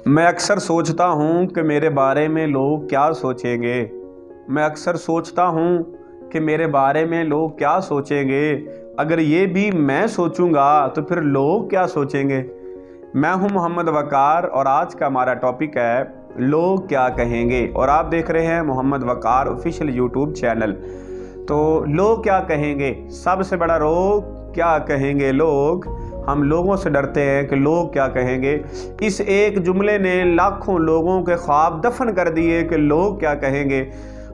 मैं अक्सर सोचता हूँ कि मेरे बारे में लोग क्या सोचेंगे। मैं अक्सर सोचता हूँ कि मेरे बारे में लोग क्या सोचेंगे। अगर ये भी मैं सोचूंगा तो फिर लोग क्या सोचेंगे। मैं हूँ मोहम्मद वकार और आज का हमारा टॉपिक है लोग क्या कहेंगे, और आप देख रहे हैं मोहम्मद वकार ऑफिशियल यूट्यूब चैनल। तो लोग क्या कहेंगे, सबसे बड़ा रोग क्या कहेंगे लोग। हम लोगों से डरते हैं कि लोग क्या कहेंगे। इस एक जुमले ने लाखों लोगों के ख्वाब दफन कर दिए कि लोग क्या कहेंगे।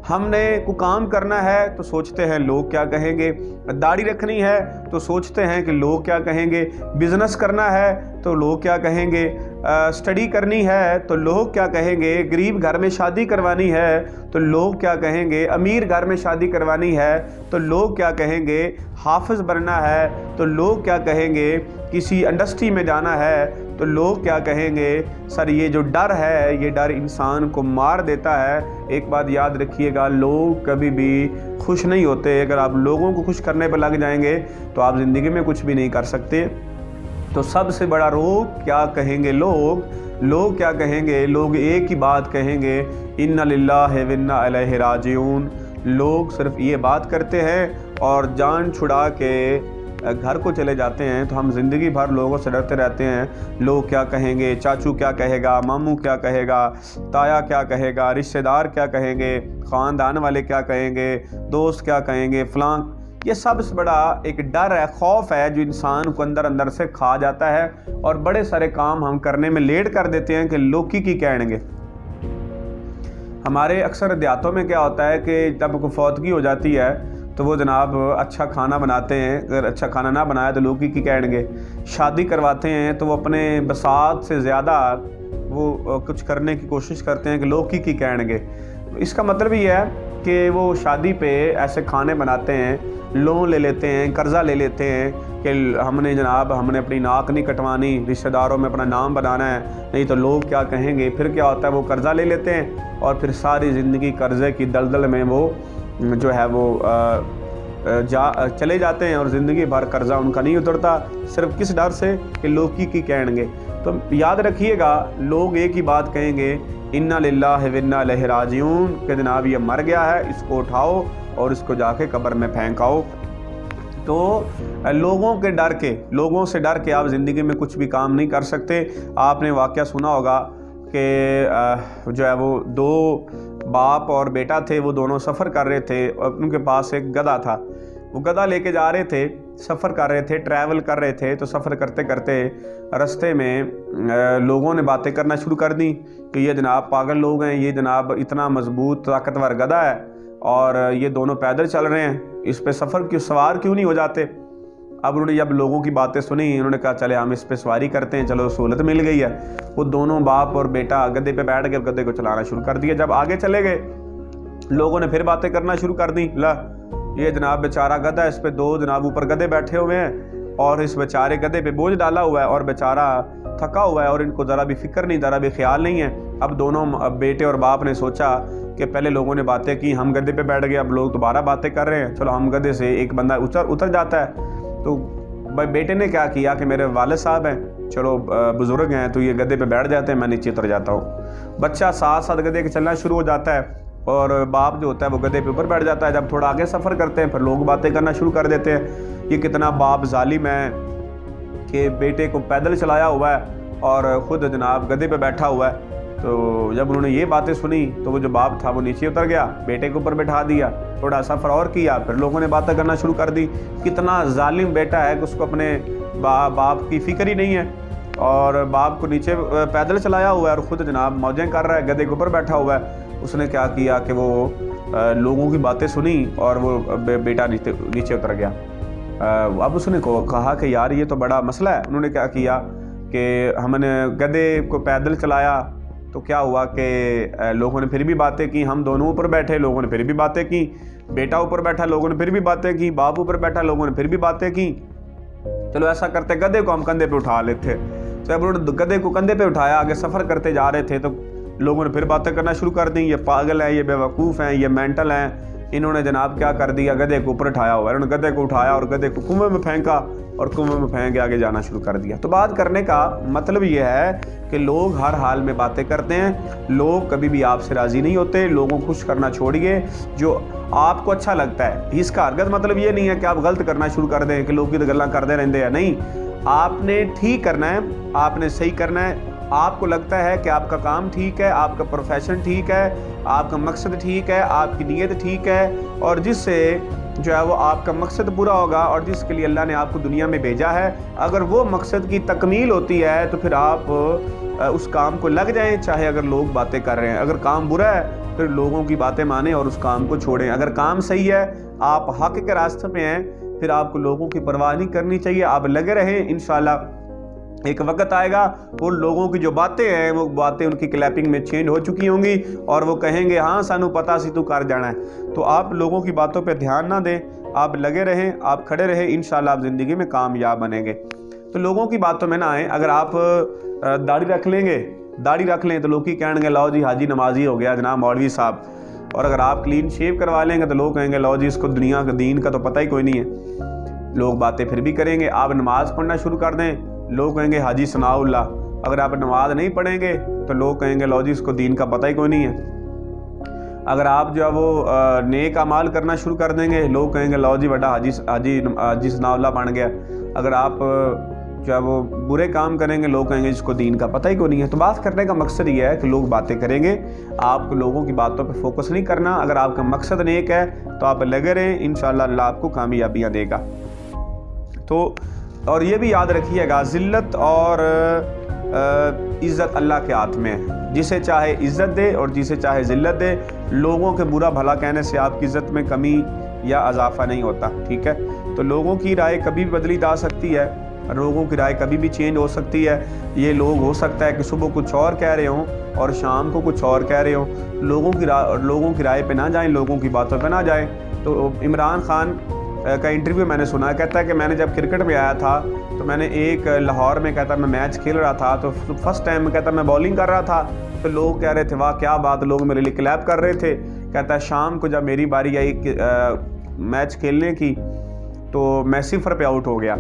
हमने कोई काम करना है तो सोचते हैं लोग क्या कहेंगे, दाढ़ी रखनी है तो सोचते हैं कि लोग क्या कहेंगे, बिज़नेस करना है तो लोग क्या कहेंगे, स्टडी करनी है तो लोग क्या कहेंगे, गरीब घर में शादी करवानी है तो लोग क्या कहेंगे, अमीर घर में शादी करवानी है तो लोग क्या कहेंगे, हाफिज़ बनना है तो लोग क्या कहेंगे, किसी इंडस्ट्री में जाना है तो लोग क्या कहेंगे। सर, ये जो डर है, ये डर इंसान को मार देता है। एक बात याद रखिएगा, लोग कभी भी खुश नहीं होते। अगर आप लोगों को खुश करने पर लग जाएंगे तो आप ज़िंदगी में कुछ भी नहीं कर सकते। तो सबसे बड़ा रोग क्या कहेंगे लोग क्या कहेंगे। लोग एक ही बात कहेंगे, इन्ना लिल्लाहि व इन्ना इलैहि राजिऊन। लोग सिर्फ ये बात करते हैं और जान छुड़ा के घर को चले जाते हैं। तो हम ज़िंदगी भर लोगों से डरते रहते हैं, लोग क्या कहेंगे, चाचू क्या कहेगा, मामू क्या कहेगा, ताया क्या कहेगा, रिश्तेदार क्या कहेंगे, ख़ानदान वाले क्या कहेंगे, दोस्त क्या कहेंगे, फलां। ये सबसे बड़ा एक डर है, खौफ है जो इंसान को अंदर अंदर से खा जाता है, और बड़े सारे काम हम करने में लेट कर देते हैं कि लोग की कहेंगे। हमारे अक्सर देहातों में क्या होता है कि जब कोई फौतगी हो जाती है तो वो जनाब अच्छा खाना बनाते हैं, अगर अच्छा खाना ना बनाया तो लोग की कहेंगे। शादी करवाते हैं तो वो अपने बसात से ज़्यादा वो कुछ करने की कोशिश करते हैं कि लोग की कहेंगे। इसका मतलब ये है कि वो शादी पे ऐसे खाने बनाते हैं, लोन ले लेते हैं, कर्ज़ा ले लेते हैं कि हमने अपनी नाक नहीं कटवानी, रिश्तेदारों में अपना नाम बनाना है, नहीं तो लोग क्या कहेंगे। फिर क्या होता है, वो कर्ज़ा ले लेते हैं और फिर सारी ज़िंदगी कर्ज़े की दलदल में वो जो है वो चले जाते हैं, और ज़िंदगी भर कर्ज़ा उनका नहीं उतरता, सिर्फ किस डर से कि लोग की कहेंगे। तो याद रखिएगा, लोग एक ही बात कहेंगे, इन्ना लिल्लाहि व इन्ना इलैहि राजिऊन, कि जनाब ये मर गया है, इसको उठाओ और इसको जाके कब्र में फेंकाओ। तो लोगों से डर के आप ज़िंदगी में कुछ भी काम नहीं कर सकते। आपने वाक़या सुना होगा कि जो है वो दो बाप और बेटा थे, वो दोनों सफ़र कर रहे थे और उनके पास एक गधा था। वो गधा लेके जा रहे थे, सफ़र कर रहे थे, ट्रैवल कर रहे थे। तो सफ़र करते करते रास्ते में लोगों ने बातें करना शुरू कर दी कि ये जनाब पागल लोग हैं, ये जनाब इतना मजबूत ताकतवर गधा है और ये दोनों पैदल चल रहे हैं, इस पे सवार क्यों नहीं हो जाते। अब उन्होंने जब लोगों की बातें सुनी, उन्होंने कहा चले हम इस पे सवारी करते हैं, चलो सहूलत मिल गई है। वो दोनों बाप और बेटा गधे पे बैठ के गधे को चलाना शुरू कर दिया। जब आगे चले गए, लोगों ने फिर बातें करना शुरू कर दी, ला ये जनाब बेचारा गधा है, इस पे दो जनाब ऊपर गधे बैठे हुए हैं और इस बेचारे गधे पे बोझ डाला हुआ है और बेचारा थका हुआ है और इनको ज़रा भी फिक्र नहीं, ज़रा भी ख्याल नहीं है। अब दोनों बेटे और बाप ने सोचा कि पहले लोगों ने बातें की, हम गधे पे बैठ गए, अब लोग दोबारा बातें कर रहे हैं, चलो हम गधे से एक बंदा उतर जाता है। तो बेटे ने क्या किया कि मेरे वालिद साहब हैं, चलो बुज़ुर्ग हैं, तो ये गधे पे बैठ जाते हैं, मैं नीचे उतर जाता हूँ। बच्चा साथ साथ गधे के चलना शुरू हो जाता है और बाप जो होता है वो गधे पे ऊपर बैठ जाता है। जब थोड़ा आगे सफ़र करते हैं फिर लोग बातें करना शुरू कर देते हैं, ये कितना बाप जालिम है कि बेटे को पैदल चलाया हुआ है और ख़ुद जनाब गधे पे बैठा हुआ है। तो जब उन्होंने ये बातें सुनी तो वो जो बाप था वो नीचे उतर गया, बेटे के ऊपर बैठा दिया, थोड़ा सफ़र और किया, फिर लोगों ने बातें करना शुरू कर दी। कितना जालिम बेटा है कि उसको अपने बाप की फ़िक्र ही नहीं है और बाप को नीचे पैदल चलाया हुआ है और ख़ुद जनाब मौजें कर रहा है, गधे के ऊपर बैठा हुआ है। उसने क्या किया कि वो लोगों की बातें सुनी और वो बेटा नीचे उतर गया। अब उसने कहा कि यार ये तो बड़ा मसला है। उन्होंने क्या किया कि हमने गधे को पैदल चलाया तो क्या हुआ कि लोगों ने फिर भी बातें की, हम दोनों ऊपर बैठे, लोगों ने फिर भी बातें की, बेटा ऊपर बैठा, लोगों ने फिर भी बातें की, बाप ऊपर बैठा, लोगों ने फिर भी बातें की। चलो ऐसा करते गधे को हम कंधे पे उठा लेते। तो जब उन्होंने गधे को कंधे पे उठाया, आगे सफ़र करते जा रहे थे, तो लोगों ने फिर बातें करना शुरू कर दी, ये पागल हैं, ये बेवकूफ़ हैं, ये मेंटल हैं, इन्होंने जनाब क्या कर दिया, गधे को ऊपर उठाया हुआ है, इन्होंने गधे को उठाया और गधे को कुएं में फेंका और कुएं में फेंक के आगे जाना शुरू कर दिया। तो बात करने का मतलब ये है कि लोग हर हाल में बातें करते हैं, लोग कभी भी आपसे राज़ी नहीं होते। लोगों को खुश करना छोड़िए, जो आपको अच्छा लगता है। इसका हरगत मतलब ये नहीं है कि आप गलत करना शुरू कर दें कि लोग की तो गल्लां करते रहते हैं, नहीं। आपने ठीक करना है, आपने सही करना है। आपको लगता है कि आपका काम ठीक है, आपका प्रोफेशन ठीक है, आपका मकसद ठीक है, आपकी नीयत ठीक है, और जिससे जो है वो आपका मकसद पूरा होगा और जिसके लिए अल्लाह ने आपको दुनिया में भेजा है, अगर वो मकसद की तकमील होती है तो फिर आप उस काम को लग जाएं, चाहे अगर लोग बातें कर रहे हैं। अगर काम बुरा है फिर लोगों की बातें मानें और उस काम को छोड़ें। अगर काम सही है, आप हक के रास्ते पे हैं, फिर आपको लोगों की परवाह नहीं करनी चाहिए, आप लगे रहें। इंशाल्लाह एक वक्त आएगा वो लोगों की जो बातें हैं वो बातें उनकी क्लैपिंग में चेंज हो चुकी होंगी और वो कहेंगे हाँ सानू पता सी तू कर जाना है। तो आप लोगों की बातों पे ध्यान ना दें, आप लगे रहें, आप खड़े रहें, इंशाल्लाह आप ज़िंदगी में कामयाब बनेंगे। तो लोगों की बातों में ना आए। अगर आप दाढ़ी रख लेंगे, दाढ़ी रख लें तो लोग ही कहेंगे लो जी हाजी नमाजी हो गया जनाब मौलवी साहब, और अगर आप क्लीन शेव करवा लेंगे तो लोग कहेंगे लो जी इसको दुनिया का दीन का तो पता ही कोई नहीं है। लोग बातें फिर भी करेंगे। आप नमाज़ पढ़ना शुरू कर दें, लोग कहेंगे हाजी सनाउल्लाह। अगर आप नमाज नहीं पढ़ेंगे तो लोग कहेंगे लो जी इसको दीन का पता ही कोई नहीं है। अगर आप जो है वो नेक अमाल करना शुरू कर देंगे, लोग कहेंगे लो जी बड़ा हाजी सनाउल्लाह बन गया। अगर आप जो है वो बुरे काम करेंगे, लोग कहेंगे इसको दीन का पता ही कोई नहीं है। तो बात करने का मकसद ये है कि लोग बातें करेंगे, आपको लोगों की बातों पे फोकस नहीं करना। अगर आपका मकसद नेक है तो आप लगे रहें, इंशाल्लाह अल्लाह आपको कामयाबियाँ देगा। तो और ये भी याद रखिएगा, ज़िल्लत और इज़्ज़त अल्लाह के हाथ में है। जिसे चाहे इज़्ज़त दे और जिसे चाहे ज़िल्लत दे। लोगों के बुरा भला कहने से आपकी इज़्ज़त में कमी या इजाफा नहीं होता, ठीक है। तो लोगों की राय कभी भी बदली जा सकती है, लोगों की राय कभी भी चेंज हो सकती है। ये लोग हो सकता है कि सुबह कुछ और कह रहे हों और शाम को कुछ और कह रहे हों। लोगों की राय पे ना जाएं, लोगों की बातों पे ना जाएं। तो इमरान खान का इंटरव्यू मैंने सुना, कहता है कि मैंने जब क्रिकेट में आया था तो मैंने एक लाहौर में कहता मैं मैच खेल रहा था, तो फर्स्ट टाइम में कहता मैं बॉलिंग कर रहा था, तो लोग कह रहे थे वाह क्या बात, लोग मेरे लिए क्लैप कर रहे थे। कहता है शाम को जब मेरी बारी आई मैच खेलने की तो मैं 0 पे आउट हो गया।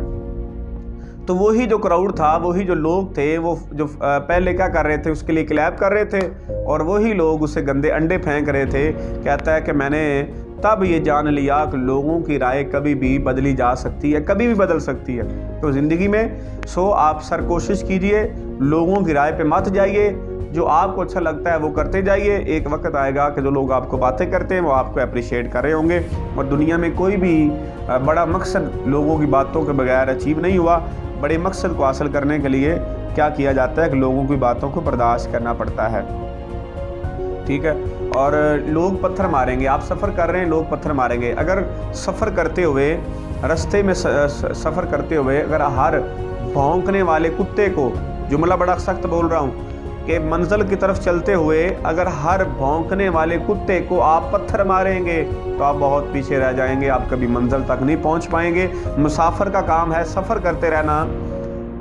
तो वही जो क्राउड था, वही जो लोग थे, वो जो पहले क्या कर रहे थे उसके लिए क्लैप कर रहे थे, और वही लोग उसे गंदे अंडे फेंक रहे थे। कहता है कि मैंने तब ये जान लिया कि लोगों की राय कभी भी बदली जा सकती है, कभी भी बदल सकती है। तो ज़िंदगी में आप सर कोशिश कीजिए, लोगों की राय पे मत जाइए, जो आपको अच्छा लगता है वो करते जाइए। एक वक्त आएगा कि जो लोग आपको बातें करते हैं वो आपको अप्रिशिएट कर रहे होंगे। और दुनिया में कोई भी बड़ा मकसद लोगों की बातों के बगैर अचीव नहीं हुआ। बड़े मकसद को हासिल करने के लिए क्या किया जाता है कि लोगों की बातों को बर्दाश्त करना पड़ता है, ठीक है। और लोग पत्थर मारेंगे, आप सफ़र कर रहे हैं, लोग पत्थर मारेंगे। अगर सफ़र करते हुए, रास्ते में सफ़र करते हुए अगर हर भौंकने वाले कुत्ते को, जुमला बड़ा सख्त बोल रहा हूँ, कि मंजिल की तरफ चलते हुए अगर हर भौंकने वाले कुत्ते को आप पत्थर मारेंगे तो आप बहुत पीछे रह जाएंगे, आप कभी मंजिल तक नहीं पहुँच पाएंगे। मुसाफिर का काम है सफ़र करते रहना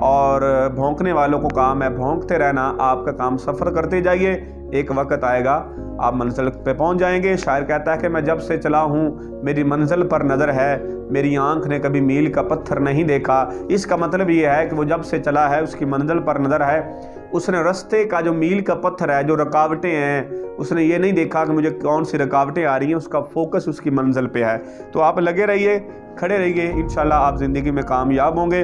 और भौंकने वालों को काम है भौंकते रहना। आपका काम सफ़र करते जाइए, एक वक्त आएगा आप मंजिल पे पहुंच जाएंगे। शायर कहता है कि मैं जब से चला हूँ मेरी मंजिल पर नज़र है, मेरी आंख ने कभी मील का पत्थर नहीं देखा। इसका मतलब ये है कि वो जब से चला है उसकी मंजिल पर नज़र है, उसने रास्ते का जो मील का पत्थर है, जो रुकावटें हैं, उसने ये नहीं देखा कि मुझे कौन सी रुकावटें आ रही हैं, उसका फोकस उसकी मंजिल पे है। तो आप लगे रहिए, खड़े रहिए, इंशाल्लाह आप ज़िंदगी में कामयाब होंगे।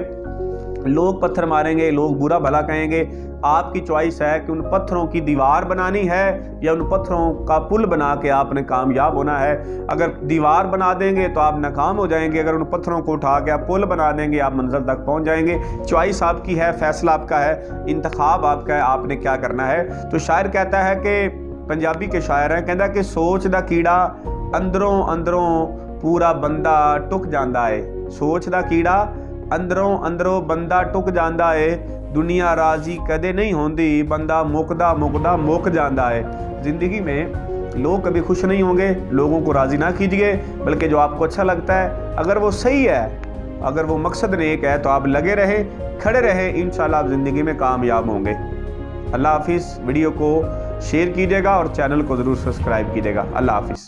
लोग पत्थर मारेंगे, लोग बुरा भला कहेंगे, आपकी चॉइस है कि उन पत्थरों की दीवार बनानी है या उन पत्थरों का पुल बना के आपने कामयाब होना है। अगर दीवार बना देंगे तो आप नाकाम हो जाएंगे, अगर उन पत्थरों को उठा के आप पुल बना देंगे आप मंजिल तक पहुंच जाएंगे। चॉइस आपकी है, फैसला आपका है, इंतखाब आपका है, आपने क्या करना है। तो शायर कहता है कि पंजाबी के शायर हैं, कहता कि सोच दा कीड़ा अंदरों अंदरों पूरा बंदा टुक जांदा है। सोच दा कीड़ा अंदरों अंदरों बंदा टुक जांदा है, दुनिया राजी कदे नहीं होंदी, बंदा मुकदा मुकदा मुक जांदा है। ज़िंदगी में लोग कभी खुश नहीं होंगे, लोगों को राज़ी ना कीजिए, बल्कि जो आपको अच्छा लगता है, अगर वो सही है, अगर वो मकसद नेक है, तो आप लगे रहे, खड़े रहे, इंशाल्लाह आप ज़िंदगी में कामयाब होंगे। अल्लाह हाफिज़। वीडियो को शेयर कीजिएगा और चैनल को ज़रूर सब्सक्राइब कीजिएगा। अल्लाह हाफिज़।